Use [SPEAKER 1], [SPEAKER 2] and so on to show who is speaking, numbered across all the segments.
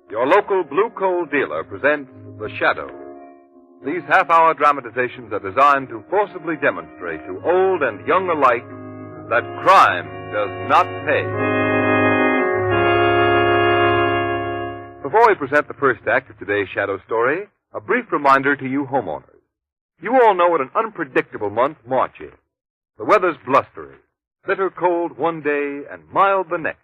[SPEAKER 1] Your local blue coal dealer presents The Shadow. These half-hour dramatizations are designed to forcibly demonstrate to old and young alike that crime does not pay. Before we present the first act of today's Shadow story, a brief reminder to you homeowners. You all know what an unpredictable month March is. The weather's blustery, bitter cold one day and mild the next.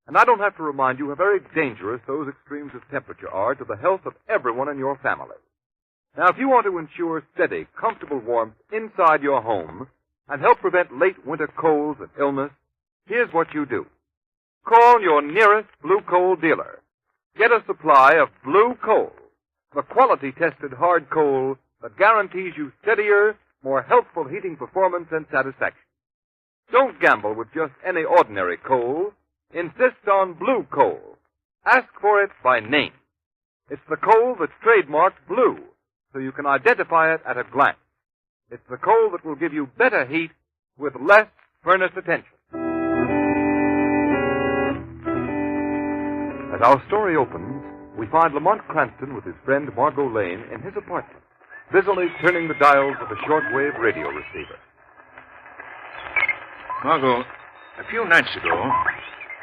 [SPEAKER 1] And I don't have to remind you how very dangerous those extremes of temperature are to the health of everyone in your family. Now, if you want to ensure steady, comfortable warmth inside your home and help prevent late winter colds and illness, here's what you do. Call your nearest blue coal dealer. Get a supply of blue coal, the quality-tested hard coal that guarantees you steadier, more healthful heating performance and satisfaction. Don't gamble with just any ordinary coal. Insist on blue coal. Ask for it by name. It's the coal that's trademarked blue, so you can identify it at a glance. It's the coal that will give you better heat with less furnace attention. As our story opens, we find Lamont Cranston with his friend Margot Lane in his apartment, busily turning the dials of a shortwave radio receiver.
[SPEAKER 2] Margot, a few nights ago,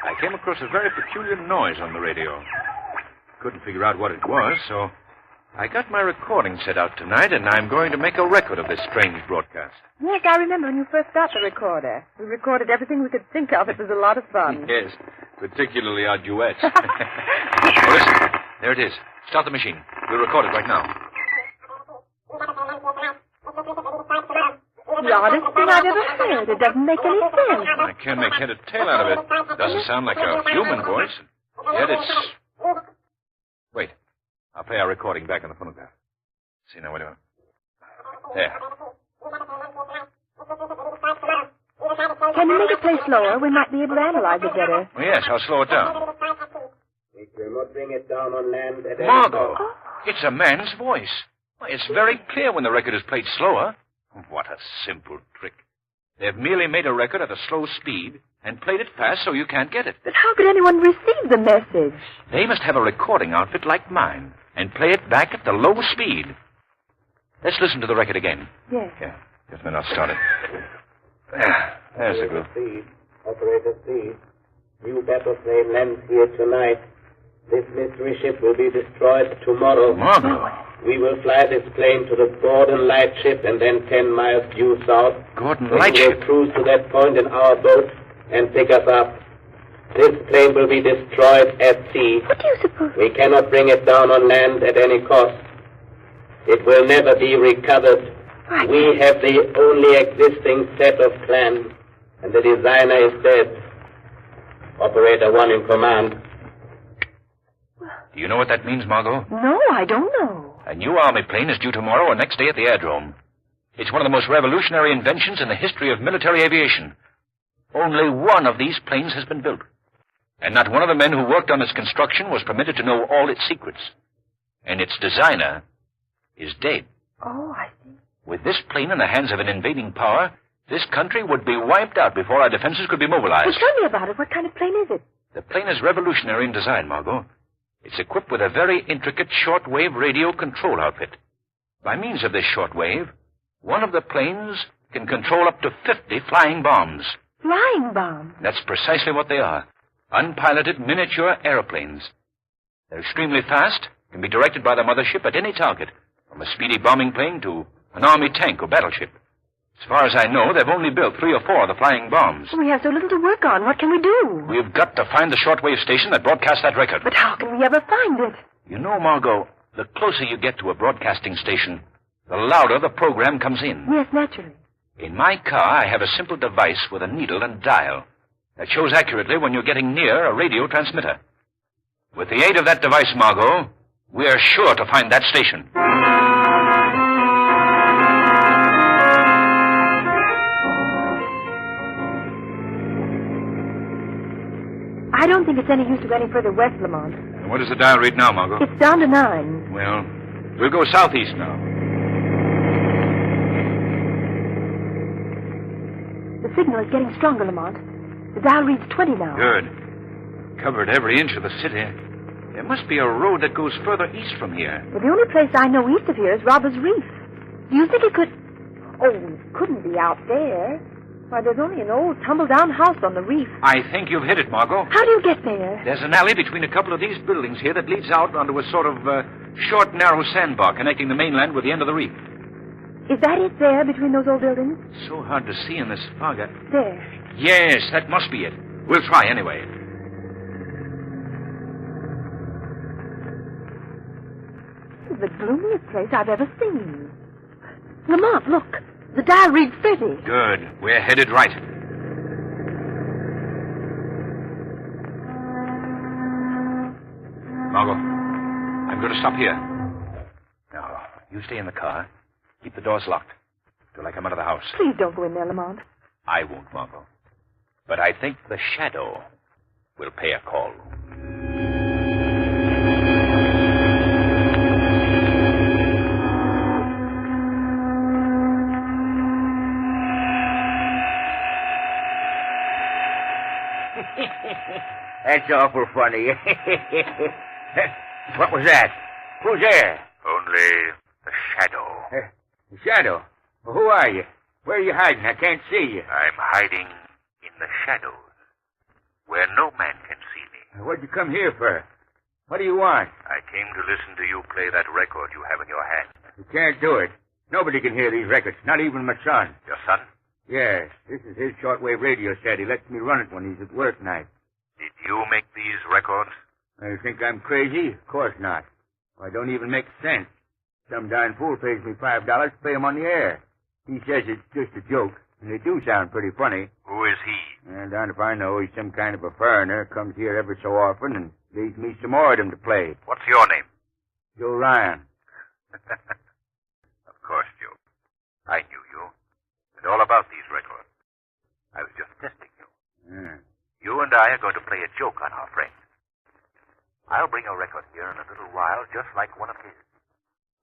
[SPEAKER 2] I came across a very peculiar noise on the radio. Couldn't figure out what it was, so I got my recording set out tonight, and I'm going to make a record of this strange broadcast.
[SPEAKER 3] Yes, I remember when you first got the recorder. We recorded everything we could think of. It was a lot of fun.
[SPEAKER 2] Yes, particularly our duets. Oh, listen, there it is. Start the machine. We'll record it right now.
[SPEAKER 3] The oddest thing I've ever heard. It doesn't make any sense.
[SPEAKER 2] I can't make head or tail out of it. Doesn't sound like a human voice. Yet it's... Wait. I'll play our recording back on the phonograph. See, now, wait a minute. There.
[SPEAKER 3] Can you make it play slower? We might be able to analyze it better.
[SPEAKER 2] Oh, yes, I'll slow it down.
[SPEAKER 4] It will not bring it down on land at
[SPEAKER 2] Margot, it's a man's voice. Why, it's very clear when the record is played slower. What a simple trick. They've merely made a record at a slow speed and played it fast so you can't get it.
[SPEAKER 3] But how could anyone receive the message?
[SPEAKER 2] They must have a recording outfit like mine and play it back at the low speed. Let's listen to the record again.
[SPEAKER 3] Yes.
[SPEAKER 2] Yeah, just a minute, I'll start it. There's the group.
[SPEAKER 4] Speed. Operator speed. New battle plane lands here tonight. This mystery ship will be destroyed tomorrow.
[SPEAKER 2] Margot.
[SPEAKER 4] We will fly this plane to the Gordon Lightship and then 10 miles due south.
[SPEAKER 2] Gordon Lightship?
[SPEAKER 4] We will cruise to that point in our boat and pick us up. This plane will be destroyed at sea.
[SPEAKER 3] What do you suppose?
[SPEAKER 4] We cannot bring it down on land at any cost. It will never be recovered.
[SPEAKER 3] Right.
[SPEAKER 4] We have the only existing set of plans, and the designer is dead. Operator one in command.
[SPEAKER 2] Do you know what that means, Margot?
[SPEAKER 3] No, I don't know.
[SPEAKER 2] A new Army plane is due tomorrow or next day at the aerodrome. It's one of the most revolutionary inventions in the history of military aviation. Only one of these planes has been built. And not one of the men who worked on its construction was permitted to know all its secrets. And its designer is dead.
[SPEAKER 3] Oh, I see.
[SPEAKER 2] With this plane in the hands of an invading power, this country would be wiped out before our defenses could be mobilized.
[SPEAKER 3] Well, tell me about it. What kind of plane is it?
[SPEAKER 2] The plane is revolutionary in design, Margot. It's equipped with a very intricate shortwave radio control outfit. By means of this shortwave, one of the planes can control up to 50 flying bombs.
[SPEAKER 3] Flying bombs?
[SPEAKER 2] That's precisely what they are. Unpiloted miniature airplanes. They're extremely fast, can be directed by the mothership at any target, from a speedy bombing plane to an army tank or battleship. As far as I know, they've only built 3 or 4 of the flying bombs.
[SPEAKER 3] We have so little to work on. What can we do?
[SPEAKER 2] We've got to find the shortwave station that broadcast that record.
[SPEAKER 3] But how can we ever find it?
[SPEAKER 2] You know, Margot, the closer you get to a broadcasting station, the louder the program comes in.
[SPEAKER 3] Yes, naturally.
[SPEAKER 2] In my car, I have a simple device with a needle and dial that shows accurately when you're getting near a radio transmitter. With the aid of that device, Margot, we are sure to find that station.
[SPEAKER 3] I don't think it's any use to go any further west, Lamont.
[SPEAKER 2] And what does the dial read now, Margot?
[SPEAKER 3] It's down to 9.
[SPEAKER 2] Well, we'll go southeast now.
[SPEAKER 3] The signal is getting stronger, Lamont. The dial reads 20 now.
[SPEAKER 2] Good. Covered every inch of the city. There must be a road that goes further east from here.
[SPEAKER 3] Well, the only place I know east of here is Robbers Reef. Do you think it could... Oh, it couldn't be out there. Why, there's only an old tumble-down house on the reef.
[SPEAKER 2] I think you've hit it, Margot.
[SPEAKER 3] How do you get there?
[SPEAKER 2] There's an alley between a couple of these buildings here that leads out onto a sort of short, narrow sandbar connecting the mainland with the end of the reef.
[SPEAKER 3] Is that it there between those old buildings?
[SPEAKER 2] So hard to see in this fog.
[SPEAKER 3] There.
[SPEAKER 2] Yes, that must be it. We'll try anyway.
[SPEAKER 3] This is the gloomiest place I've ever seen. Lamont, look. The dial reads 30.
[SPEAKER 2] Good. We're headed right. Margot, I'm going to stop here. Now, you stay in the car. Keep the doors locked till I come out of the house.
[SPEAKER 3] Please don't go in there, Lamont.
[SPEAKER 2] I won't, Margot. But I think the shadow will pay a call.
[SPEAKER 5] That's awful funny. What was that? Who's there?
[SPEAKER 6] Only the shadow.
[SPEAKER 5] The shadow? Well, who are you? Where are you hiding? I can't see you.
[SPEAKER 6] I'm hiding in the shadows, where no man can see me.
[SPEAKER 5] What'd you come here for? What do you want?
[SPEAKER 6] I came to listen to you play that record you have in your hand.
[SPEAKER 5] You can't do it. Nobody can hear these records, not even my son.
[SPEAKER 6] Your son?
[SPEAKER 5] Yes, this is his shortwave radio set. He lets me run it when he's at work night.
[SPEAKER 6] Did you make these records?
[SPEAKER 5] You think I'm crazy? Of course not. I don't even make sense. Some darn fool pays me $5 to play him on the air. He says it's just a joke, and they do sound pretty funny.
[SPEAKER 6] Who is he?
[SPEAKER 5] And darn if I know, he's some kind of a foreigner, comes here every so often and leaves me some more of them to play.
[SPEAKER 6] What's your name?
[SPEAKER 5] Joe Ryan.
[SPEAKER 6] Of course, Joe. I knew you, and all about these records. I was just testing you. You and I are going to play a joke on our friend. I'll bring a record here in a little while, just like one of his.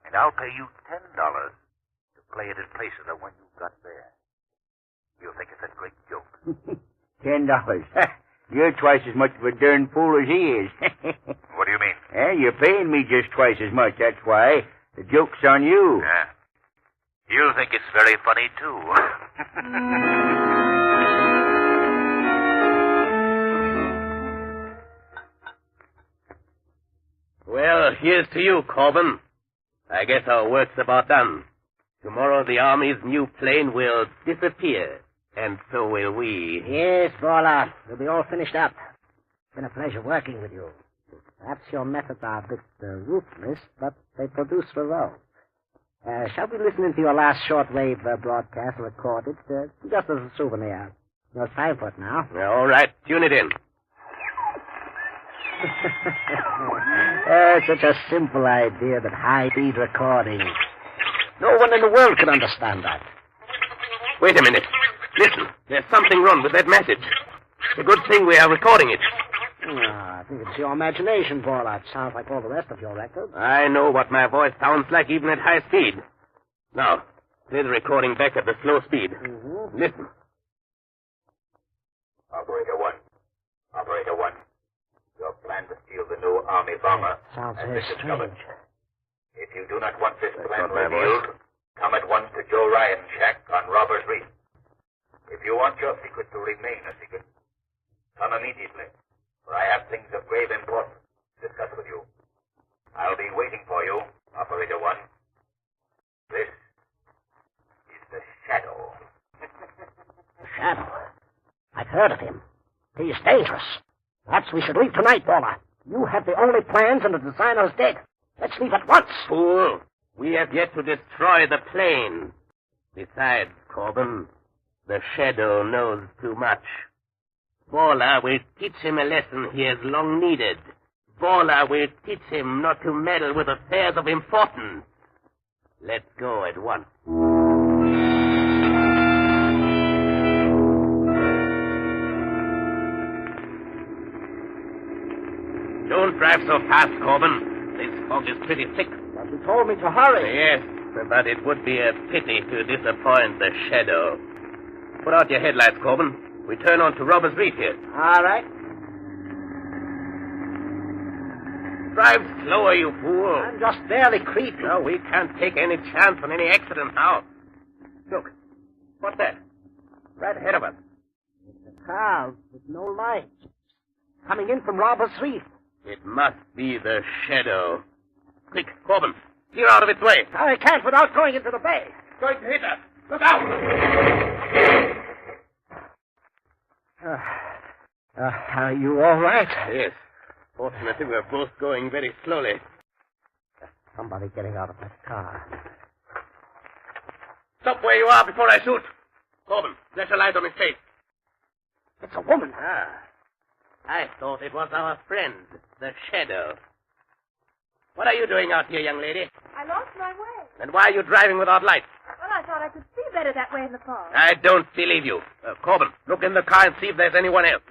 [SPEAKER 6] And I'll pay you $10 to play it in place of the one you got there. You'll think it's a great joke.
[SPEAKER 5] $10. You're twice as much of a darn fool as he is.
[SPEAKER 6] What do you mean?
[SPEAKER 5] You're paying me just twice as much, that's why. The joke's on you.
[SPEAKER 6] Yeah. You'll think it's very funny, too.
[SPEAKER 4] Well, here's to you, Corbin. I guess our work's about done. Tomorrow the Army's new plane will disappear, and so will we.
[SPEAKER 7] Yes, Borla. We'll be all finished up. It's been a pleasure working with you. Perhaps your methods are a bit ruthless, but they produce results. Shall we listen into your last shortwave broadcast recorded, just as a souvenir? No, it's time for it now.
[SPEAKER 4] All right, tune it in.
[SPEAKER 7] Such a simple idea, that high-speed recording. No one in the world can understand that.
[SPEAKER 4] Wait a minute. Listen, there's something wrong with that message. It's a good thing we are recording it.
[SPEAKER 7] I think it's your imagination, Borla. It sounds like all the rest of your records.
[SPEAKER 4] I know what my voice sounds like even at high speed. Now, play the recording back at the slow speed.
[SPEAKER 7] Mm-hmm.
[SPEAKER 4] Listen.
[SPEAKER 6] Operator 1. Operator 1. Your plan to steal the new Army bomber
[SPEAKER 7] Sounds
[SPEAKER 6] has
[SPEAKER 7] very
[SPEAKER 6] been discovered.
[SPEAKER 7] strange.
[SPEAKER 6] If you do not want this plan
[SPEAKER 4] not my
[SPEAKER 6] revealed, come at once to Joe Ryan's shack on Robbers Reef. If you want your secret to remain a secret, come immediately, for I have things of grave importance to discuss with you. I'll be waiting for you, Operator 1. This is the Shadow.
[SPEAKER 7] The Shadow. I've heard of him. He's dangerous. Perhaps we should leave tonight, Borla. You have the only plans and the designer's dead. Let's leave at once.
[SPEAKER 4] Fool, we have yet to destroy the plane. Besides, Corbin, the Shadow knows too much. Balla will teach him a lesson he has long needed. Balla will teach him not to meddle with affairs of importance. Let's go at once. Don't drive so fast, Corbin. This fog is pretty thick.
[SPEAKER 7] But you told me to hurry.
[SPEAKER 4] Yes, but it would be a pity to disappoint the Shadow. Put out your headlights, Corbin. We turn on to Robbers Reef here.
[SPEAKER 7] All right.
[SPEAKER 4] Drive slower, you fool.
[SPEAKER 7] I'm just barely creeping.
[SPEAKER 4] No, we can't take any chance on any accident now. Look, what's that? Right ahead of us.
[SPEAKER 7] It's a car with no lights. Coming in from Robbers Reef.
[SPEAKER 4] It must be the Shadow. Quick, Corbin, steer out of its way.
[SPEAKER 7] I can't without going into the bay.
[SPEAKER 4] It's going to hit us. Look out!
[SPEAKER 7] Are you all right?
[SPEAKER 4] Yes. Fortunately, we're both going very slowly.
[SPEAKER 7] Somebody getting out of that car.
[SPEAKER 4] Stop where you are before I shoot. Corbin, flash a light on his face.
[SPEAKER 7] It's a woman.
[SPEAKER 4] I thought it was our friend, the Shadow. What are you doing out here, young lady?
[SPEAKER 3] I lost my way.
[SPEAKER 4] And why are you driving without lights?
[SPEAKER 3] Well, I thought I could see better that way in the fog.
[SPEAKER 4] I don't believe you. Corbin, look in the car and see if there's anyone else.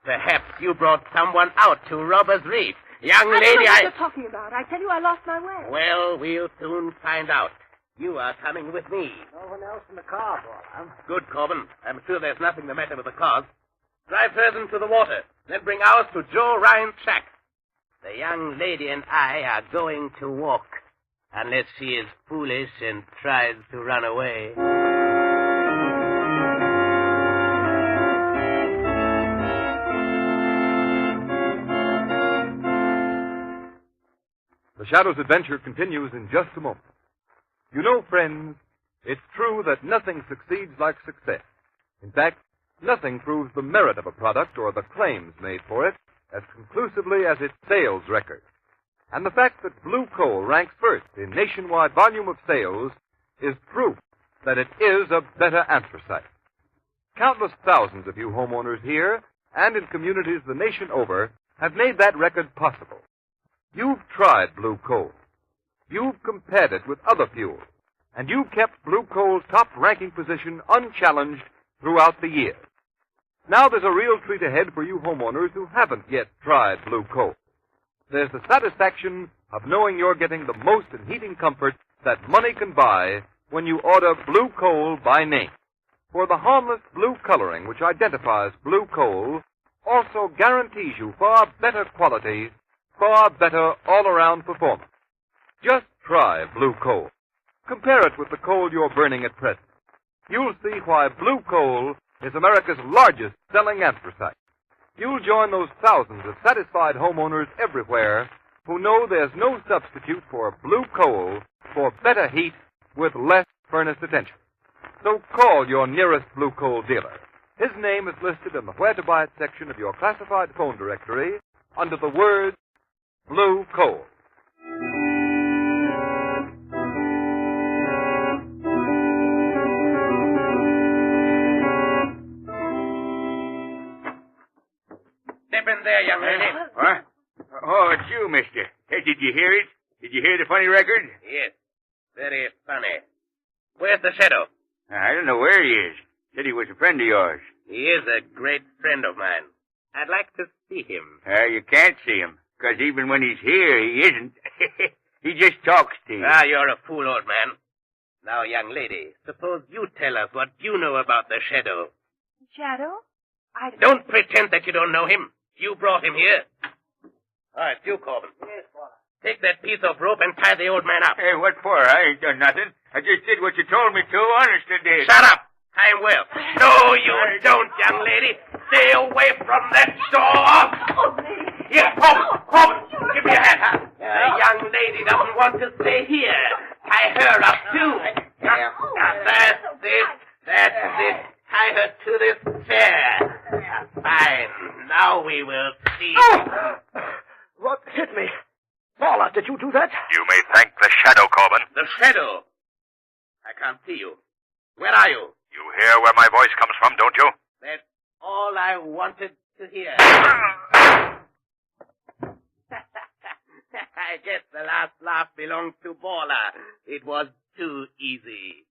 [SPEAKER 4] Perhaps you brought someone out to Robbers Reef. Young
[SPEAKER 3] I
[SPEAKER 4] lady,
[SPEAKER 3] don't know what you're talking about. I tell you, I lost my way.
[SPEAKER 4] Well, we'll soon find out. You are coming with me.
[SPEAKER 7] No one else in the car, Balla.
[SPEAKER 4] Good, Corbin. I'm sure there's nothing the matter with the cars. Drive hers into the water, then bring ours to Joe Ryan's shack. The young lady and I are going to walk, unless she is foolish and tries to run away.
[SPEAKER 1] The Shadow's adventure continues in just a moment. You know, friends, it's true that nothing succeeds like success. In fact, nothing proves the merit of a product or the claims made for it as conclusively as its sales record. And the fact that Blue Coal ranks first in nationwide volume of sales is proof that it is a better anthracite. Countless thousands of you homeowners here and in communities the nation over have made that record possible. You've tried Blue Coal. You've compared it with other fuels. And you've kept Blue Coal's top-ranking position unchallenged throughout the year. Now there's a real treat ahead for you homeowners who haven't yet tried Blue Coal. There's the satisfaction of knowing you're getting the most in heating comfort that money can buy when you order Blue Coal by name. For the harmless blue coloring which identifies Blue Coal also guarantees you far better quality, far better all-around performance. Just try Blue Coal. Compare it with the coal you're burning at present. You'll see why Blue Coal is America's largest selling anthracite. You'll join those thousands of satisfied homeowners everywhere who know there's no substitute for Blue Coal for better heat with less furnace attention. So call your nearest Blue Coal dealer. His name is listed in the Where to Buy It section of your classified phone directory under the words Blue Coal.
[SPEAKER 4] Step in there, young lady.
[SPEAKER 5] What? Oh, it's you, mister. Hey, did you hear it? Did you hear the funny record?
[SPEAKER 4] Yes, very funny. Where's the Shadow?
[SPEAKER 5] I don't know where he is. Said he was a friend of yours.
[SPEAKER 4] He is a great friend of mine. I'd like to see him.
[SPEAKER 5] You can't see him, because even when he's here, he isn't. He just talks to you.
[SPEAKER 4] You're a fool, old man. Now, young lady, suppose you tell us what you know about the Shadow.
[SPEAKER 3] Shadow?
[SPEAKER 4] Don't pretend that you don't know him. You brought him here. All right, you, Corbin.
[SPEAKER 7] Yes, Balla.
[SPEAKER 4] Take that piece of rope and tie the old man up.
[SPEAKER 5] Hey, what for? I ain't done nothing. I just did what you told me to. Honest, I did.
[SPEAKER 4] Shut up. Tie him well. No, you don't, young lady. Stay away from that door.
[SPEAKER 3] Oh, me.
[SPEAKER 4] Here, Corbin, give me a hand. The young lady doesn't want to stay here. Tie her up, too. That's it. Tie her to this chair. Fine. Now we will see.
[SPEAKER 7] What hit me? Balla, did you do that?
[SPEAKER 6] You may thank the Shadow, Corbin.
[SPEAKER 4] The Shadow. I can't see you. Where are you?
[SPEAKER 6] You hear where my voice comes from, don't you?
[SPEAKER 4] That's all I wanted to hear. I guess the last laugh belongs to Baller. It was too easy.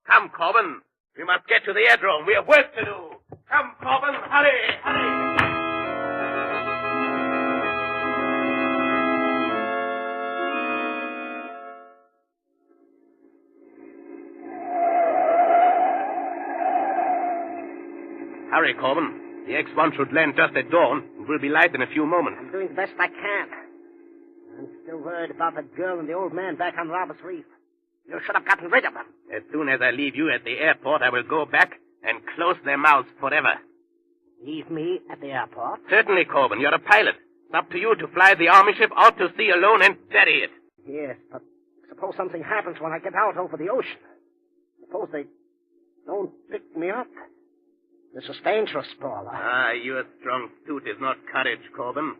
[SPEAKER 4] Come, Corbin. We must get to the aerodrome. We have work to do. Come, Corbin. Hurry, hurry. Hurry, Corbin. The X-1 should land just at dawn. It will be light in a few moments.
[SPEAKER 7] I'm doing the best I can. I'm still worried about the girl and the old man back on Robbers Reef. You should have gotten rid of them.
[SPEAKER 4] As soon as I leave you at the airport, I will go back and close their mouths forever.
[SPEAKER 7] Leave me at the airport?
[SPEAKER 4] Certainly, Corbin. You're a pilot. It's up to you to fly the army ship out to sea alone and bury it.
[SPEAKER 7] Yes, but suppose something happens when I get out over the ocean. Suppose they don't pick me up. This is dangerous, Paula.
[SPEAKER 4] Ah, your strong suit is not courage, Corbin.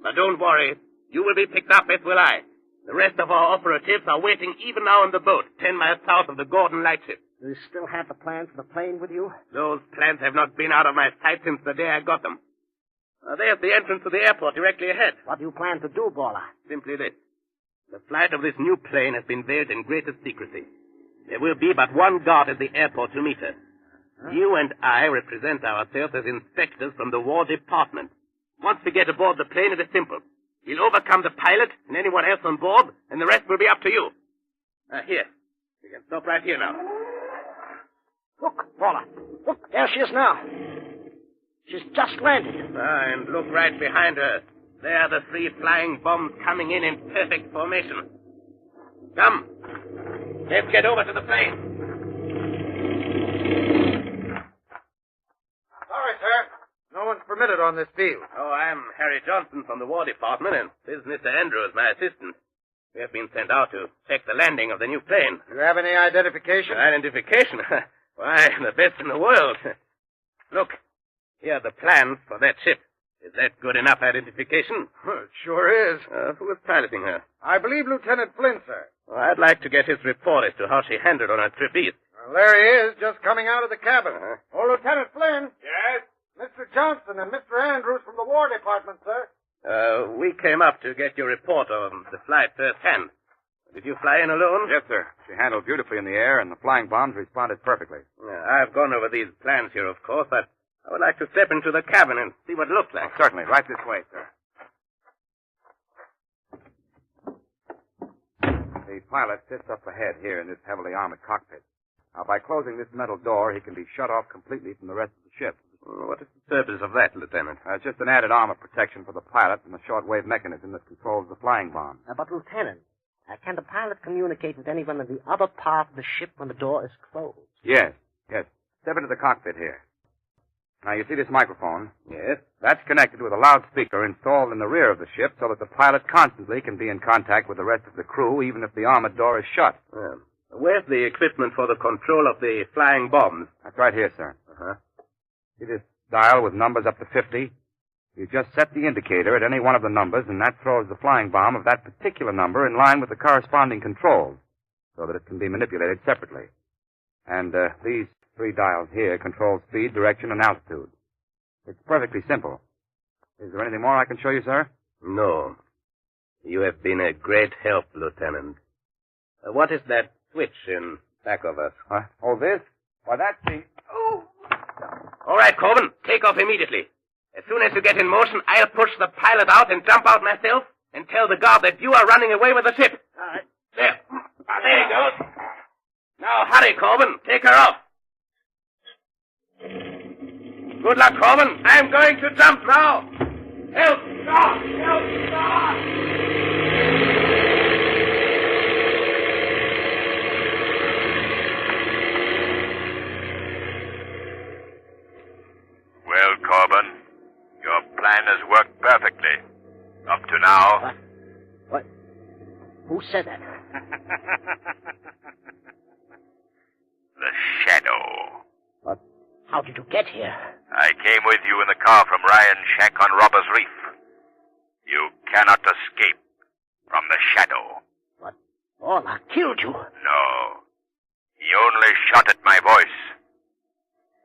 [SPEAKER 4] But don't worry. You will be picked up, as will I. The rest of our operatives are waiting even now on the boat, 10 miles south of the Gordon Lightship.
[SPEAKER 7] Do you still have the plans for the plane with you?
[SPEAKER 4] Those plans have not been out of my sight since the day I got them. There's the entrance to the airport directly ahead.
[SPEAKER 7] What do you plan to do, Paula?
[SPEAKER 4] Simply this. The flight of this new plane has been veiled in greatest secrecy. There will be but one guard at the airport to meet us. Huh? You and I represent ourselves as inspectors from the War Department. Once we get aboard the plane, it is simple. We'll overcome the pilot and anyone else on board, and the rest will be up to you. Here. You can stop right here now.
[SPEAKER 7] Look, Paula. Look, there she is now. She's just landed.
[SPEAKER 4] And look right behind her. There are the 3 flying bombs coming in perfect formation. Come. Let's get over to the plane.
[SPEAKER 8] Sorry, sir. No one's permitted on this field.
[SPEAKER 4] Oh, I'm Harry Johnson from the War Department, and this is Mr. Andrews, my assistant. We have been sent out to check the landing of the new plane.
[SPEAKER 8] Do you have any identification?
[SPEAKER 4] Identification? Why, the best in the world. Look, here are the plans for that ship. Is that good enough identification?
[SPEAKER 8] Well, it sure is.
[SPEAKER 4] Who is piloting her?
[SPEAKER 8] I believe Lieutenant Flynn, sir.
[SPEAKER 4] Well, I'd like to get his report as to how she handled on her trip east.
[SPEAKER 8] Well, there he is, just coming out of the cabin. Oh, Lieutenant Flynn.
[SPEAKER 4] Yes?
[SPEAKER 8] Mr. Johnson and Mr. Andrews from the War Department, sir.
[SPEAKER 4] We came up to get your report on the flight firsthand. Did you fly in alone?
[SPEAKER 1] Yes, sir. She handled beautifully in the air, and the flying bombs responded perfectly.
[SPEAKER 4] I've gone over these plans here, of course, but I would like to step into the cabin and see what it looks like.
[SPEAKER 1] Certainly. Right this way, sir. The pilot sits up ahead here in this heavily armored cockpit. Now, by closing this metal door, he can be shut off completely from the rest of the ship.
[SPEAKER 4] What is the purpose of that, Lieutenant?
[SPEAKER 1] It's just an added armor protection for the pilot and the shortwave mechanism that controls the flying bomb.
[SPEAKER 7] But, Lieutenant, can the pilot communicate with anyone in the other part of the ship when the door is closed?
[SPEAKER 1] Yes. Step into the cockpit here. Now, you see this microphone?
[SPEAKER 4] Yes.
[SPEAKER 1] That's connected with a loudspeaker installed in the rear of the ship so that the pilot constantly can be in contact with the rest of the crew, even if the armored door is shut.
[SPEAKER 4] Where's the equipment for the control of the flying bombs?
[SPEAKER 1] That's right here, sir.
[SPEAKER 4] Uh-huh.
[SPEAKER 1] See this dial with numbers up to 50? You just set the indicator at any one of the numbers, and that throws the flying bomb of that particular number in line with the corresponding controls, so that it can be manipulated separately. And these 3 dials here control speed, direction, and altitude. It's perfectly simple. Is there anything more I can show you, sir?
[SPEAKER 4] No. You have been a great help, Lieutenant. What is that switch in back of us?
[SPEAKER 1] Oh, this? Why, that's the...
[SPEAKER 4] Oh! All right, Corbin, take off immediately. As soon as you get in motion, I'll push the pilot out and jump out myself and tell the guard that you are running away with the ship.
[SPEAKER 7] All right.
[SPEAKER 4] There. There you go. Now, hurry, Corbin. Take her off. Good luck, Corbin. I'm going to jump now. Help! Stop! Help! Stop!
[SPEAKER 6] Well, Corbin, your plan has worked perfectly. Up to now.
[SPEAKER 7] What? Who said that?
[SPEAKER 6] The Shadow.
[SPEAKER 7] But how did you get here?
[SPEAKER 6] I came with you in the car from Ryan's shack on Robbers Reef. You cannot escape from the Shadow.
[SPEAKER 7] But Paula killed you.
[SPEAKER 6] No. He only shot at my voice.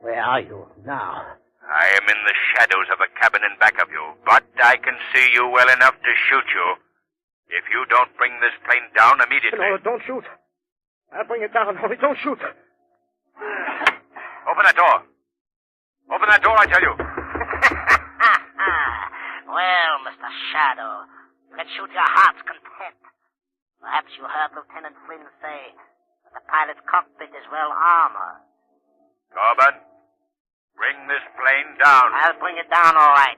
[SPEAKER 7] Where are you now?
[SPEAKER 6] I am in the shadows of a cabin in back of you, but I can see you well enough to shoot you if you don't bring this plane down immediately.
[SPEAKER 8] No, don't shoot. I'll bring it down. Only don't shoot.
[SPEAKER 6] Open that door. Open that door, I tell you.
[SPEAKER 7] Well, Mr. Shadow, you can shoot your heart's content. Perhaps you heard Lieutenant Flynn say that the pilot's cockpit is well armored.
[SPEAKER 6] Corbin, bring this plane down.
[SPEAKER 7] I'll bring it down all right.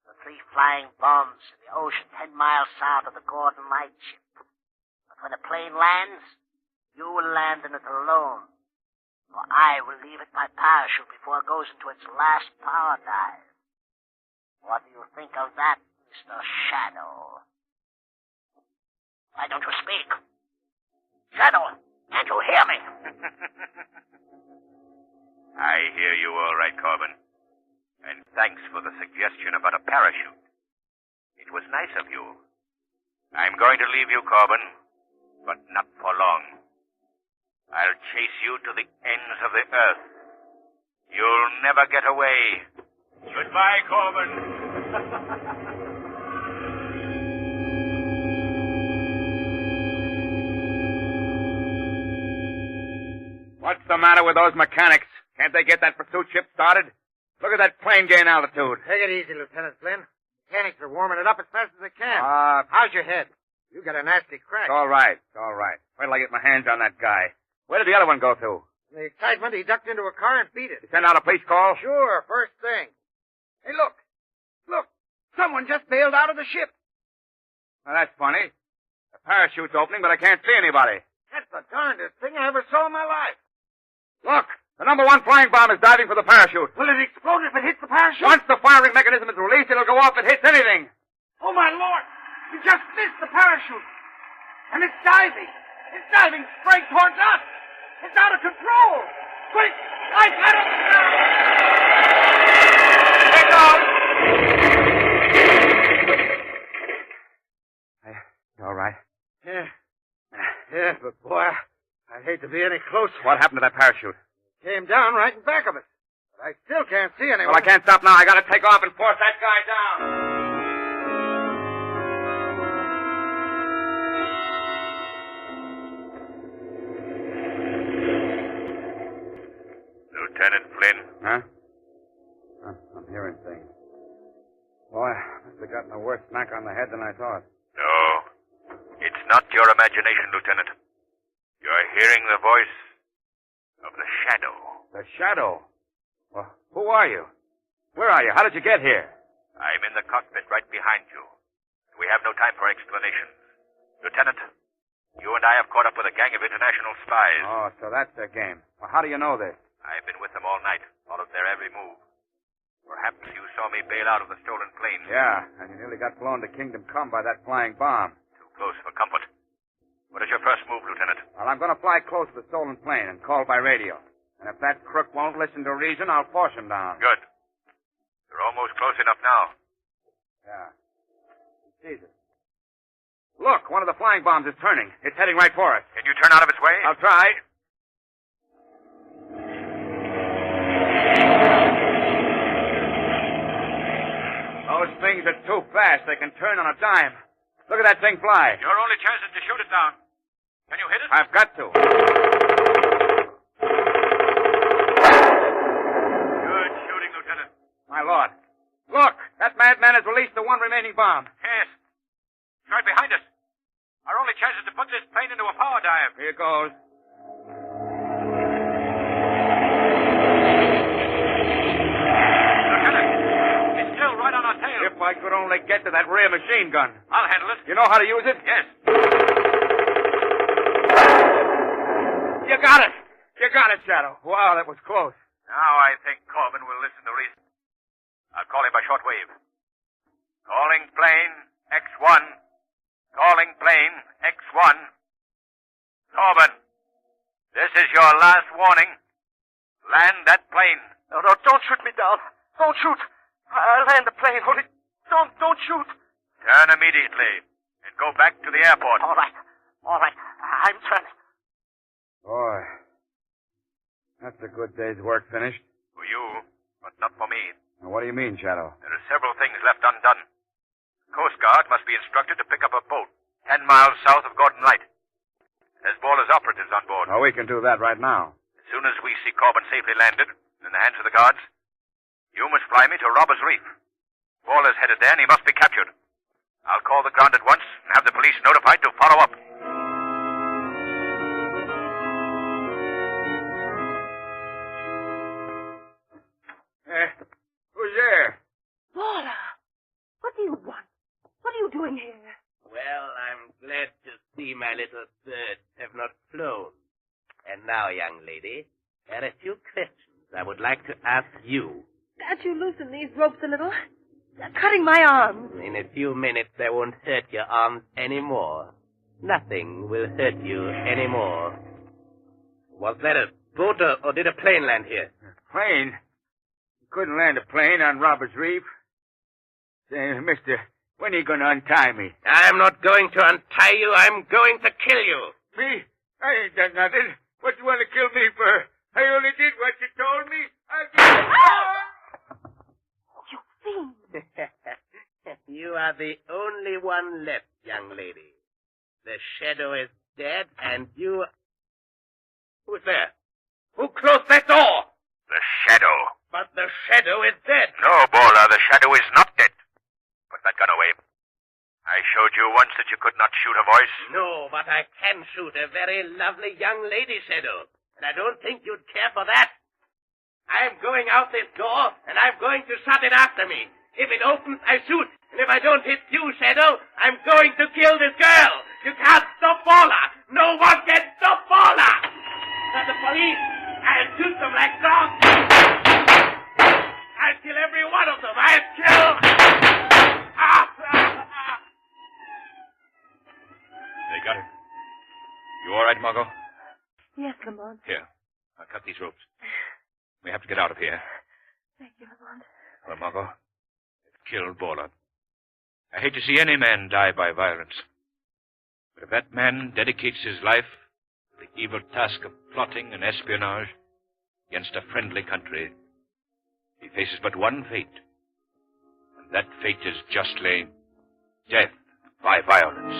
[SPEAKER 7] The 3 flying bombs in the ocean 10 miles south of the Gordon Lightship. But when the plane lands, you will land in it alone. For I will leave it by parachute before it goes into its last power dive. What do you think of that, Mr. Shadow? Why don't you speak? Shadow, can't you hear me?
[SPEAKER 6] I hear you all right, Corbin. And thanks for the suggestion about a parachute. It was nice of you. I'm going to leave you, Corbin, but not for long. I'll chase you to the ends of the earth. You'll never get away. Goodbye, Corbin.
[SPEAKER 5] What's the matter with those mechanics? Can't they get that pursuit ship started? Look at that plane gain altitude.
[SPEAKER 8] Take it easy, Lieutenant Flynn. Mechanics are warming it up as fast as they can.
[SPEAKER 5] How's
[SPEAKER 8] How's your head? You got a nasty crack.
[SPEAKER 5] It's all right. It's all right. Wait till I get my hands on that guy. Where did the other one go to?
[SPEAKER 8] In the excitement, he ducked into a car and beat it.
[SPEAKER 5] You send out a police call?
[SPEAKER 8] Sure, first thing. Hey, look. Look. Someone just bailed out of the ship.
[SPEAKER 5] Well, that's funny. The parachute's opening, but I can't see anybody.
[SPEAKER 8] That's the darndest thing I ever saw in my life.
[SPEAKER 5] Look, the number 1 flying bomb is diving for the parachute.
[SPEAKER 8] Will it explode if it hits the parachute?
[SPEAKER 5] Once the firing mechanism is released, it'll go off if it hits anything.
[SPEAKER 8] Oh, my Lord. You just missed the parachute. And it's diving. It's diving straight towards us. It's out of control. Quick, lights out of the ground.
[SPEAKER 5] Take off. You all right?
[SPEAKER 8] Yeah. Yeah, but boy, I'd hate to be any closer.
[SPEAKER 5] What happened to that parachute?
[SPEAKER 8] It came down right in back of us. But I still can't see anyone.
[SPEAKER 5] Well, I can't stop now. I gotta take off and force that guy down.
[SPEAKER 6] Lieutenant Flynn.
[SPEAKER 5] Huh? I'm hearing things. Boy, must have gotten a worse smack on the head than I thought.
[SPEAKER 6] No, it's not your imagination, Lieutenant. You're hearing the voice of the Shadow.
[SPEAKER 5] The Shadow? Well, who are you? Where are you? How did you get here?
[SPEAKER 6] I'm in the cockpit right behind you. We have no time for explanations. Lieutenant, you and I have caught up with a gang of international spies.
[SPEAKER 5] Oh, so that's their game. Well, how do you know this?
[SPEAKER 6] I've been with them all night, followed their every move. Perhaps you saw me bail out of the stolen plane.
[SPEAKER 5] Yeah, and you nearly got blown to Kingdom Come by that flying bomb.
[SPEAKER 6] Too close for comfort. What is your first move, Lieutenant?
[SPEAKER 5] Well, I'm going to fly close to the stolen plane and call by radio. And if that crook won't listen to reason, I'll force him down.
[SPEAKER 6] Good. You're almost close enough now.
[SPEAKER 5] Yeah. He sees it. Look, one of the flying bombs is turning. It's heading right for us.
[SPEAKER 6] Can you turn out of its way?
[SPEAKER 5] I'll try. Those things are too fast. They can turn on a dime. Look at that thing fly.
[SPEAKER 6] Your only chance is to shoot it down. Can you hit it?
[SPEAKER 5] I've got to.
[SPEAKER 6] Good shooting, Lieutenant.
[SPEAKER 5] My lord. Look, that madman has released the one remaining bomb.
[SPEAKER 6] Yes. It's right behind us. Our only chance is to put this plane into a power dive.
[SPEAKER 5] Here goes.
[SPEAKER 6] Lieutenant, it's still right on our tail.
[SPEAKER 5] If I could only get to that rear machine gun.
[SPEAKER 6] I'll handle it.
[SPEAKER 5] You know how to use it?
[SPEAKER 6] Yes.
[SPEAKER 5] You got it. You got it, Shadow. Wow, that was close.
[SPEAKER 6] Now I think Corbin will listen to reason. I'll call him by shortwave. Calling plane X1. Calling plane X1. Corbin, this is your last warning. Land that plane.
[SPEAKER 8] No, don't shoot me down. Don't shoot. I'll land the plane. Only don't shoot.
[SPEAKER 6] Turn immediately and go back to the airport.
[SPEAKER 7] All right. I'm turning.
[SPEAKER 5] Boy, That's a good day's work finished.
[SPEAKER 6] For you, but not for me.
[SPEAKER 5] Now, what do you mean, Shadow?
[SPEAKER 6] There are several things left undone. The Coast Guard must be instructed to pick up a boat 10 miles south of Gordon Light. There's Baller's operatives on board.
[SPEAKER 5] Oh, we can do that right now.
[SPEAKER 6] As soon as we see Corbin safely landed in the hands of the guards, you must fly me to Robbers Reef. Baller's headed there, and he must be captured. I'll call the ground at once and have the police notified to follow up.
[SPEAKER 5] Who's there?
[SPEAKER 3] Paula, what do you want? What are you doing here?
[SPEAKER 4] Well, I'm glad to see my little birds have not flown. And now, young lady, there are a few questions I would like to ask you.
[SPEAKER 3] Can't you loosen these ropes a little? They're cutting my arms.
[SPEAKER 4] In a few minutes, they won't hurt your arms anymore. Nothing will hurt you anymore. Was that a boat or did a plane land here?
[SPEAKER 5] Plane? You couldn't land a plane on Robbers Reef. Say, mister, when are you going to untie me?
[SPEAKER 4] I'm not going to untie you. I'm going to kill you.
[SPEAKER 5] Me? I ain't done nothing. What you want to kill me for? I only did what you told me.
[SPEAKER 3] You fiend.
[SPEAKER 4] You are the only one left, young lady. The shadow is dead, and you... Who's there? Who closed that door?
[SPEAKER 6] The shadow.
[SPEAKER 4] But the shadow is dead.
[SPEAKER 6] No, Baller, the shadow is not dead. Put that gun away. I showed you once that you could not shoot a voice.
[SPEAKER 4] No, but I can shoot a very lovely young lady, Shadow. And I don't think you'd care for that. I'm going out this door, and I'm going to shut it after me. If it opens, I shoot. And if I don't hit you, Shadow, I'm going to kill this girl. You can't stop Baller. No one can stop Baller. But the police, I'll shoot them like dogs. I'll kill every one of them. I'll kill...
[SPEAKER 2] They got her. You all right, Margot?
[SPEAKER 3] Yes, Lamont.
[SPEAKER 2] Here, I'll cut these ropes. We have to get out of here.
[SPEAKER 3] Thank you, Lamont.
[SPEAKER 2] Well, Margot, they've killed Baller. I hate to see any man die by violence. But if that man dedicates his life to the evil task of plotting and espionage against a friendly country, he faces but one fate. And that fate is justly death by violence.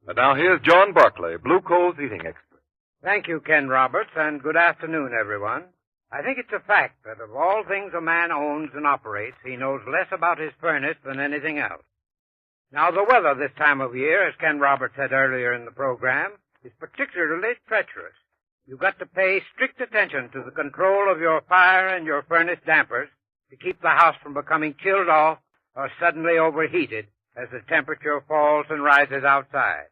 [SPEAKER 1] And now here's John Barclay, Blue Coal's heating expert.
[SPEAKER 9] Thank you, Ken Roberts, and good afternoon, everyone. I think it's a fact that of all things a man owns and operates, he knows less about his furnace than anything else. Now, the weather this time of year, as Ken Roberts said earlier in the program, is particularly treacherous. You've got to pay strict attention to the control of your fire and your furnace dampers to keep the house from becoming chilled off or suddenly overheated as the temperature falls and rises outside.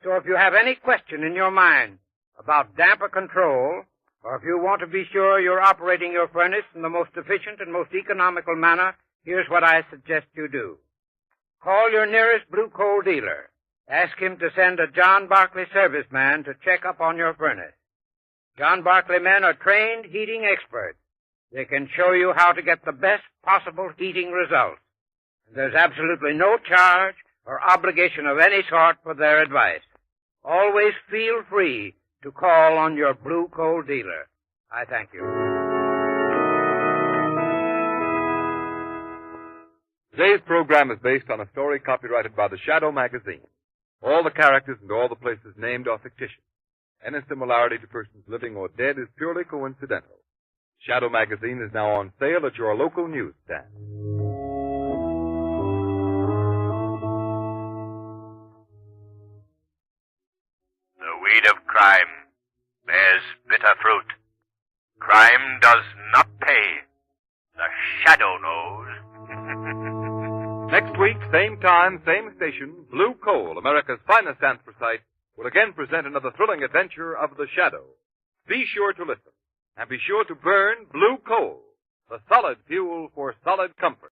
[SPEAKER 9] So if you have any question in your mind about damper control, or if you want to be sure you're operating your furnace in the most efficient and most economical manner, here's what I suggest you do. Call your nearest Blue Coal dealer. Ask him to send a John Barclay serviceman to check up on your furnace. John Barclay men are trained heating experts. They can show you how to get the best possible heating results. And there's absolutely no charge or obligation of any sort for their advice. Always feel free to call on your Blue Coal dealer. I thank you.
[SPEAKER 1] Today's program is based on a story copyrighted by the Shadow magazine. All the characters and all the places named are fictitious. Any similarity to persons living or dead is purely coincidental. Shadow magazine is now on sale at your local newsstand.
[SPEAKER 6] The weed of crime bears bitter fruit. Crime does not pay. The shadow knows.
[SPEAKER 1] Next week, same time, same station, Blue Coal, America's finest anthracite, will again present another thrilling adventure of the Shadow. Be sure to listen, and be sure to burn Blue Coal, the solid fuel for solid comfort.